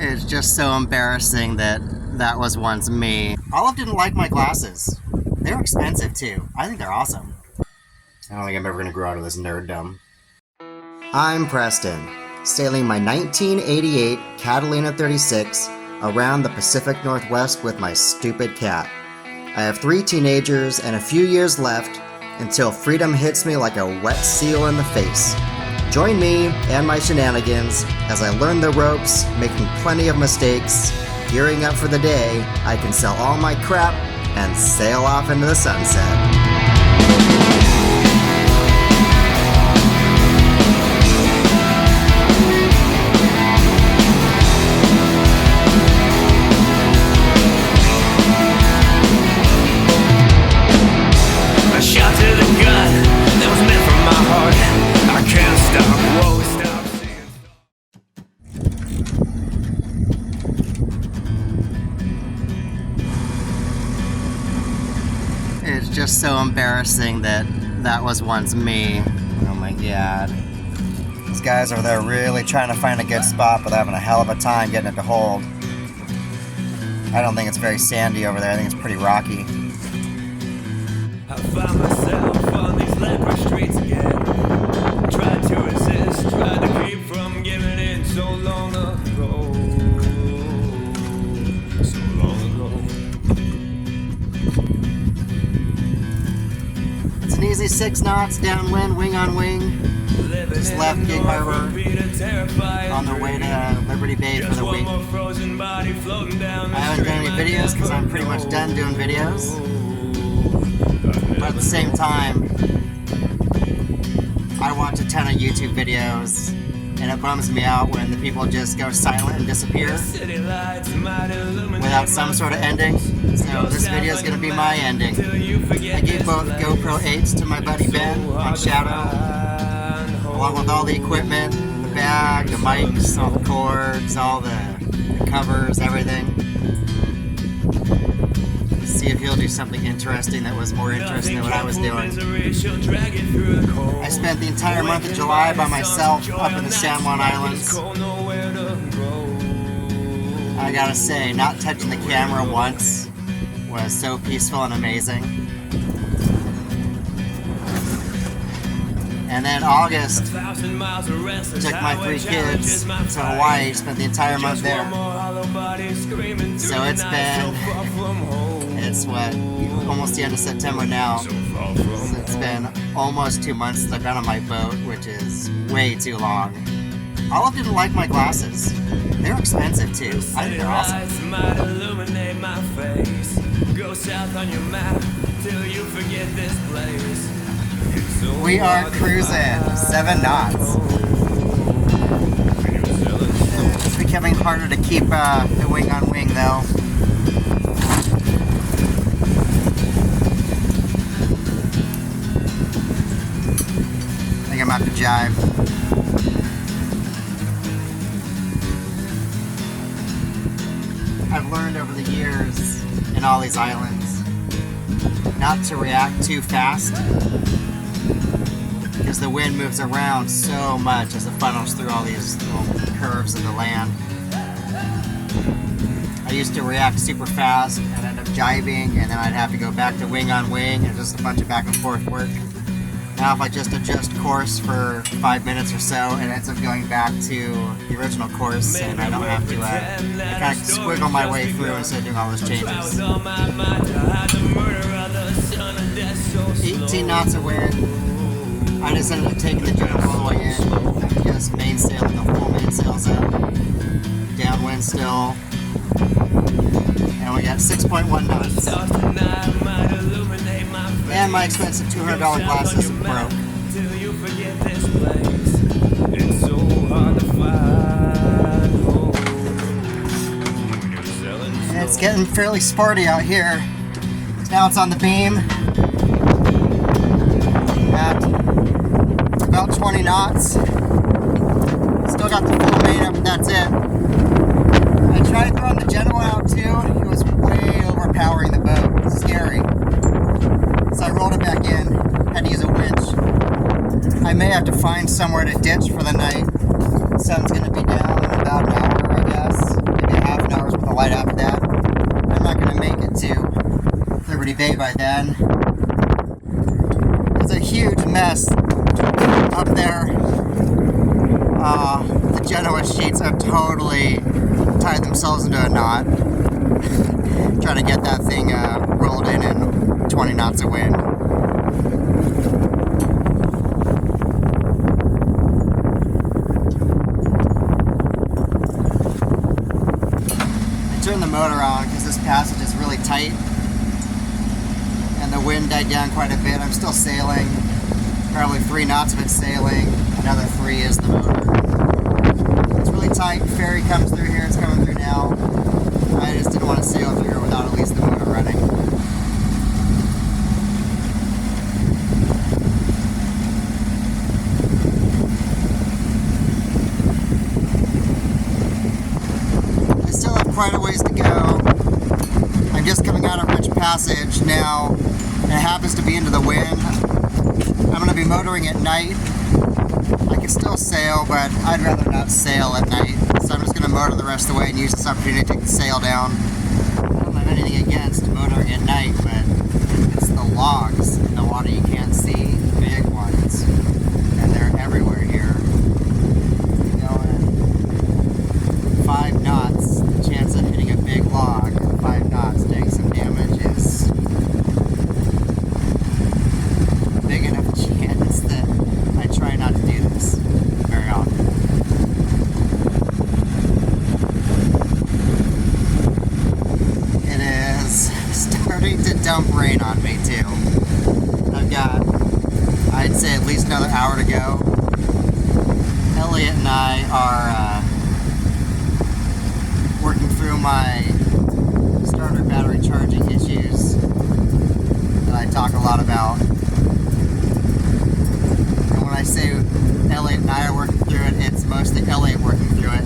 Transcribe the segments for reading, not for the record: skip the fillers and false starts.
It's just so embarrassing that that was once me. Olive didn't like my glasses. They're expensive too. I think they're awesome. I don't think I'm ever gonna grow out of this nerddom. I'm Preston, sailing my 1988 Catalina 36 around the Pacific Northwest with my stupid cat. I have 3 teenagers and a few years left until freedom hits me like a wet seal in the face. Join me and my shenanigans as I learn the ropes, making plenty of mistakes. Gearing up for the day, I can sell all my crap and sail off into the sunset. It's just so embarrassing that that was once me. Oh my god. These guys over there really trying to find a good spot, but they're having a hell of a time getting it to hold. I don't think it's very sandy over there. I think it's pretty rocky. I found myself on these leper streets again. Tried to resist, tried to keep from giving in so long ago. So long ago. It's an easy 6 knots downwind, wing on wing. Just left Gig Harbor on their way to Liberty Bay for the week. I haven't done any videos because I'm pretty much done doing videos. But at the same time, I watch a ton of YouTube videos, and it bums me out when the people just go silent and disappear without some sort of ending. So this video is going to be my ending. I gave both GoPro 8s to my buddy Ben on Shadow, along with all the equipment, the bag, the mics, all the cords, all the covers, everything. See if he'll do something interesting that was more interesting than what I was doing. I spent the entire month of July by myself up in the San Juan Islands. I gotta say, not touching the camera once was so peaceful and amazing. And then August, took my 3 kids to Hawaii, spent the entire month there. So it's what, almost the end of September now. So it's been almost 2 months since I've been on my boat, which is way too long. Olive didn't like my glasses. They're expensive too. I think they're awesome. We are cruising 7 knots. It's becoming harder to keep the wing on wing though. I think I'm about to jibe. I've learned over the years in all these islands not to react too fast, because the wind moves around so much as it funnels through all these little curves of the land. I used to react super fast and end up jibing, and then I'd have to go back to wing on wing and just a bunch of back and forth work. Now if I just adjust course for 5 minutes or so, it ends up going back to the original course, and I don't have to I kind of squiggle my way through instead of doing all those changes. 18 knots of wind. I just ended up taking the jib all the way in, just mainsailing the full mainsails up, downwind still, and we got 6.1 knots. And my expensive $200 glasses broke. And it's getting fairly sporty out here. Now it's on the beam at about 20 knots. Still got the full main up, but that's it. I tried throwing the Genoa out too. It was way overpowering the boat. It's scary. So I rolled it back in, had to use a winch. I may have to find somewhere to ditch for the night. Sun's gonna be down in about an hour, I guess. by then. It's a huge mess up there. The Genoa sheets have totally tied themselves into a knot. Trying to get that thing rolled in 20 knots of wind. I turned the motor on because this passage is really tight and the wind died down quite a bit. I'm still sailing, probably 3 knots of it sailing, another 3 is the motor. It's really tight, ferry comes through here, it's coming through now. I just didn't want to sail through here without at least the motor running. I still have quite a ways to go. I'm just coming out of Rich Passage now, and it happens to be into the wind. I'm going to be motoring at night. I can still sail, but I'd rather not sail at night. So I'm just going to motor the rest of the way and use this opportunity to take the sail down. I don't have anything against motoring at night, but it's the logs in the water you can't see, big ones. And they're everywhere here. Going 5 knots, the chance of hitting a big log at 5 knots, doing some damage is big enough chance that I try not to do this very often. It is starting to dump rain on me too. I've got, I'd say, at least another hour to go. Elliot and I are working through my starter battery charging issues that I talk a lot about. And when I say Elliot and I are working through it, it's mostly Elliot working through it.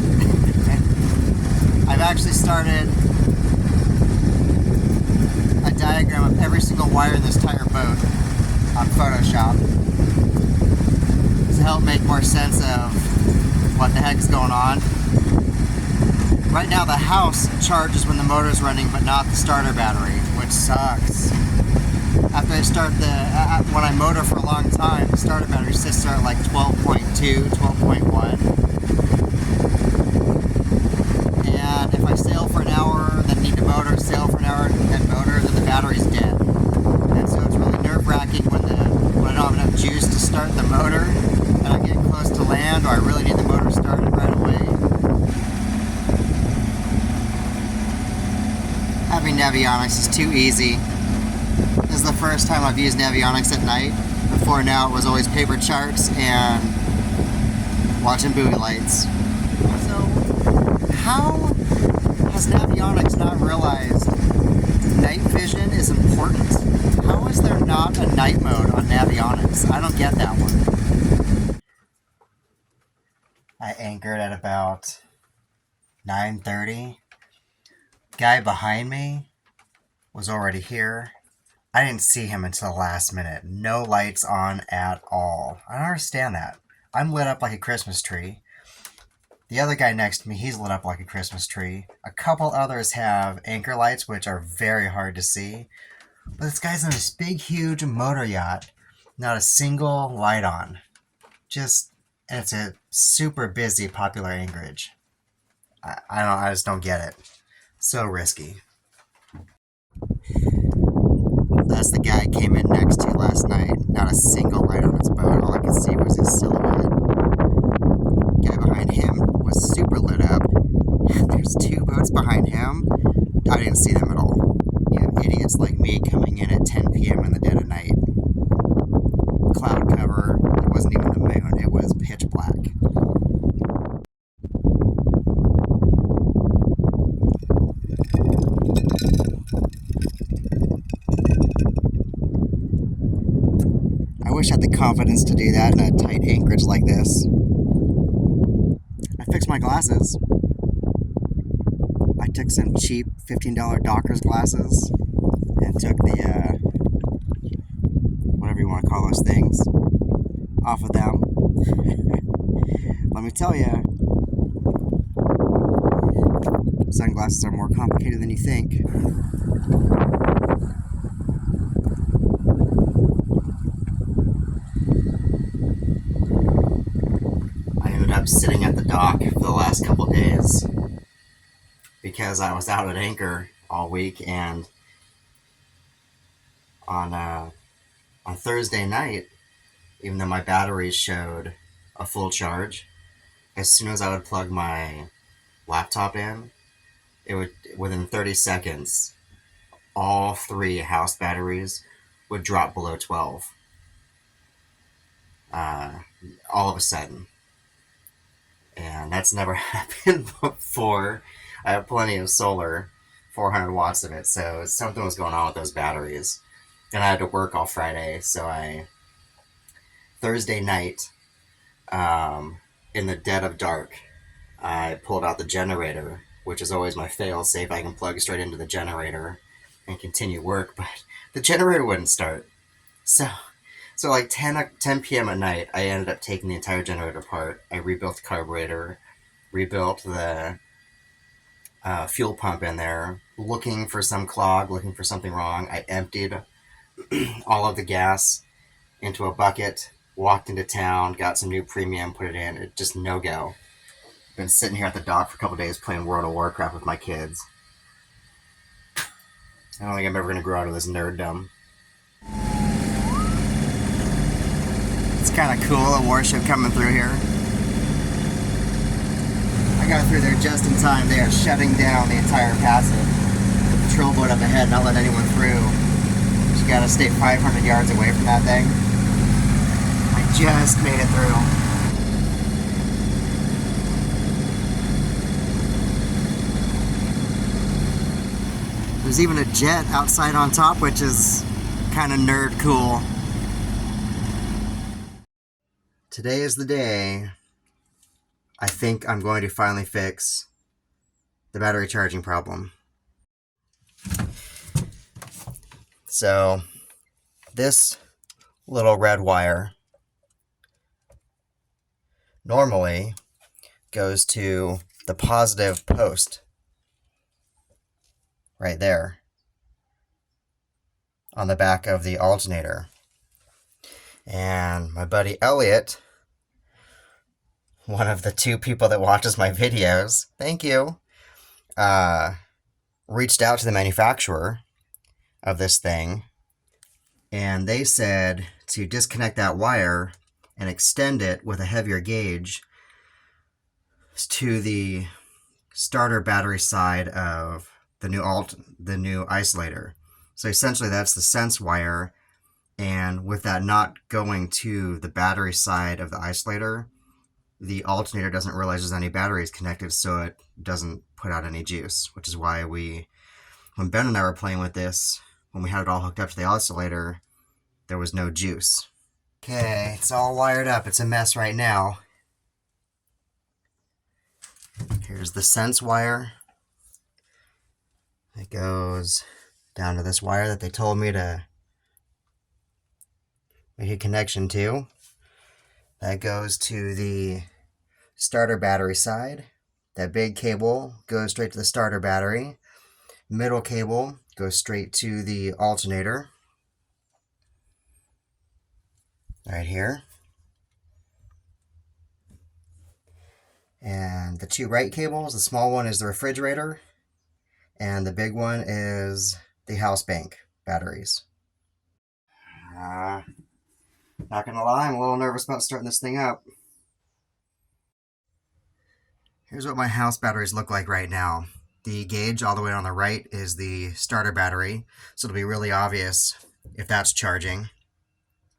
I've actually started a diagram of every single wire in this entire boat on Photoshop to help make more sense of what the heck's going on. Right now the house charges when the motor's running, but not the starter battery, which sucks. After I start when I motor for a long time, the starter battery sits there at like 12.2, 12.1. And if I sail for an hour, then need to motor, sail for an hour, then motor, then the battery's dead. And so it's really nerve-wracking when I don't have enough juice to start the motor, and I'm getting close to land, or I really need the motor started right away. Having Navionics is too easy. This is the first time I've used Navionics at night. Before now it was always paper charts and watching buoy lights. So how has Navionics not realized night vision is important? How is there not a night mode on Navionics? I don't get that one. I anchored at about 9:30. Guy behind me was already here. I didn't see him until the last minute. No lights on at all. I don't understand that. I'm lit up like a Christmas tree. The other guy next to me, he's lit up like a Christmas tree. A couple others have anchor lights, which are very hard to see. But this guy's on this big, huge motor yacht. Not a single light on. And it's a super busy, popular anchorage. I just don't get it. So risky. That's the guy I came in next to last night. Not a single light on his boat. All I could see was his silhouette. The guy behind him was super lit up. There's 2 boats behind him. I didn't see them at all. You have idiots like me coming in at 10 p.m. in the dead of night. Cloud cover. It wasn't even the moon. It was pitch black. I wish I had the confidence to do that in a tight anchorage like this. I fixed my glasses. I took some cheap $15 Dockers glasses and took the, whatever you want to call those things, off of them. Let me tell you, sunglasses are more complicated than you think. up sitting at the dock for the last couple days because I was out at anchor all week, and on Thursday night, even though my batteries showed a full charge, as soon as I would plug my laptop in, it would, within 30 seconds, all 3 house batteries would drop below 12. All of a sudden. And that's never happened before. I have plenty of solar, 400 watts of it, so something was going on with those batteries. And I had to work all Friday, so Thursday night, in the dead of dark, I pulled out the generator, which is always my fail-safe. I can plug straight into the generator and continue work, but the generator wouldn't start. So like 10 p.m. at night, I ended up taking the entire generator apart. I rebuilt the carburetor, rebuilt the fuel pump in there, looking for some clog, looking for something wrong. I emptied all of the gas into a bucket, walked into town, got some new premium, put it in. It just no go. Been sitting here at the dock for a couple days playing World of Warcraft with my kids. I don't think I'm ever going to grow out of this nerddom. It's kind of cool, a warship coming through here. I got through there just in time. They are shutting down the entire passage. The patrol boat up ahead, not letting anyone through. You gotta stay 500 yards away from that thing. I just made it through. There's even a jet outside on top, which is kind of nerd cool. Today is the day I think I'm going to finally fix the battery charging problem. So this little red wire normally goes to the positive post right there on the back of the alternator. And my buddy Elliot, one of the 2 people that watches my videos, thank you, reached out to the manufacturer of this thing, and they said to disconnect that wire and extend it with a heavier gauge to the starter battery side of the new isolator. So essentially that's the sense wire, and with that not going to the battery side of the isolator, the alternator doesn't realize there's any batteries connected, so it doesn't put out any juice, which is why when Ben and I were playing with this, when we had it all hooked up to the oscillator, there was no juice. Okay, it's all wired up. It's a mess right now. Here's the sense wire. It goes down to this wire that they told me to make a connection to. That goes to the starter battery side. That big cable goes straight to the starter battery. Middle cable goes straight to the alternator. Right here. And the 2 right cables, the small one is the refrigerator, and the big one is the house bank batteries. Not gonna lie, I'm a little nervous about starting this thing up. Here's what my house batteries look like right now. The gauge all the way on the right is the starter battery, so it'll be really obvious if that's charging,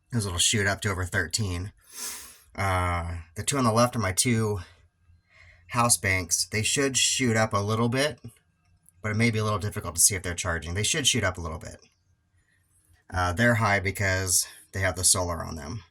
because it'll shoot up to over 13. The 2 on the left are my 2 house banks. They should shoot up a little bit, but it may be a little difficult to see if they're charging. They should shoot up a little bit. They're high because they have the solar on them.